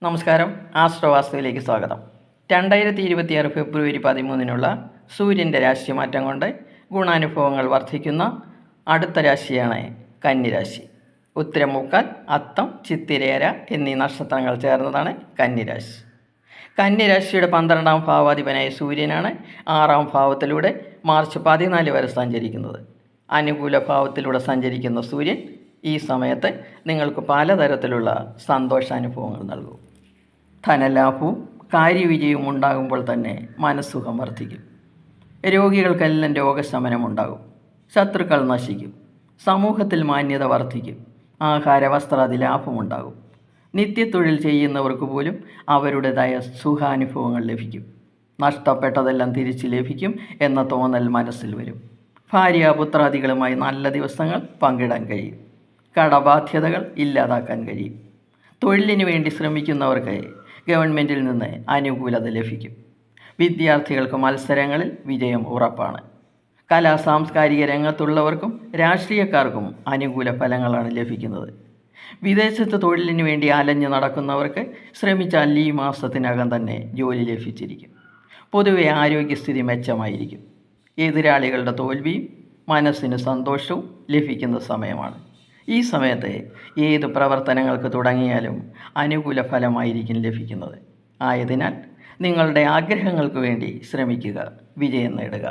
നമസ്കാരം. ആസ്ട്രോവാസ്തുവിലേക്ക് സ്വാഗതം. 2026 ഫെബ്രുവരി 13 സൂര്യൻ്റെ രാശിമാറ്റം കൊണ്ട് ഗുണാനുഭവങ്ങൾ വർദ്ധിക്കുന്ന അടുത്ത രാശിയാണ് കന്നിരാശി. ഉത്തരമുക്കാൽ, അത്തം, ചിത്തിരേര എന്നീ നക്ഷത്രങ്ങൾ ചേർന്നതാണ് കന്നിരാശി. കന്നിരാശിയുടെ 12ാം ഭാവാധിപനായ സൂര്യനാണ് 6ാം ഭാവത്തിലൂടെ മാർച്ച് 14 വരെ സഞ്ചരിക്കുന്നത്. അനുകൂല ഭാവത്തിലൂടെ സഞ്ചരിക്കുന്ന സൂര്യൻ ഈ സമയത്ത് നിങ്ങൾക്ക് പലതരത്തിലുള്ള സന്തോഷാനുഭവങ്ങൾ നൽകും. ധനലാഭവും കാര്യവിജയവും ഉണ്ടാകുമ്പോൾ തന്നെ മനസ്സുഖം വർദ്ധിക്കും. രോഗികൾക്കെല്ലാം രോഗശമനം ഉണ്ടാകും. ശത്രുക്കൾ നശിക്കും. സമൂഹത്തിൽ മാന്യത വർദ്ധിക്കും. ആഹാര വസ്ത്രാദി ലാഭമുണ്ടാകും. നിത്യത്തൊഴിൽ ചെയ്യുന്നവർക്ക് പോലും അവരുടേതായ സുഖാനുഭവങ്ങൾ ലഭിക്കും. നഷ്ടപ്പെട്ടതെല്ലാം തിരിച്ചു ലഭിക്കും എന്ന തോന്നൽ മനസ്സിൽ വരും. ഭാര്യാപുത്രാദികളുമായി നല്ല ദിവസങ്ങൾ പങ്കിടാൻ കഴിയും. കടബാധ്യതകൾ ഇല്ലാതാക്കാൻ കഴിയും. തൊഴിലിനു വേണ്ടി ശ്രമിക്കുന്നവർക്ക് ഗവൺമെൻറ്റിൽ നിന്ന് അനുകൂലത ലഭിക്കും. വിദ്യാർത്ഥികൾക്ക് മത്സരങ്ങളിൽ വിജയം ഉറപ്പാണ്. സാംസ്കാരിക രംഗത്തുള്ളവർക്കും രാഷ്ട്രീയക്കാർക്കും അനുകൂല ഫലങ്ങളാണ് ലഭിക്കുന്നത്. വിദേശത്ത് തൊഴിലിനു വേണ്ടി അലഞ്ഞു നടക്കുന്നവർക്ക് ശ്രമിച്ചാൽ ഈ മാസത്തിനകം തന്നെ ജോലി ലഭിച്ചിരിക്കും. പൊതുവെ ആരോഗ്യസ്ഥിതി മെച്ചമായിരിക്കും. എതിരാളികളുടെ തോൽവിയും മനസ്സിന് സന്തോഷവും ലഭിക്കുന്ന സമയമാണ്. ഈ സമയത്ത് ഏത് പ്രവർത്തനങ്ങൾക്ക് തുടങ്ങിയാലും അനുകൂല ഫലമായിരിക്കും ലഭിക്കുന്നത്. ആയതിനാൽ നിങ്ങളുടെ ആഗ്രഹങ്ങൾക്ക് വേണ്ടി ശ്രമിക്കുക, വിജയം നേടുക.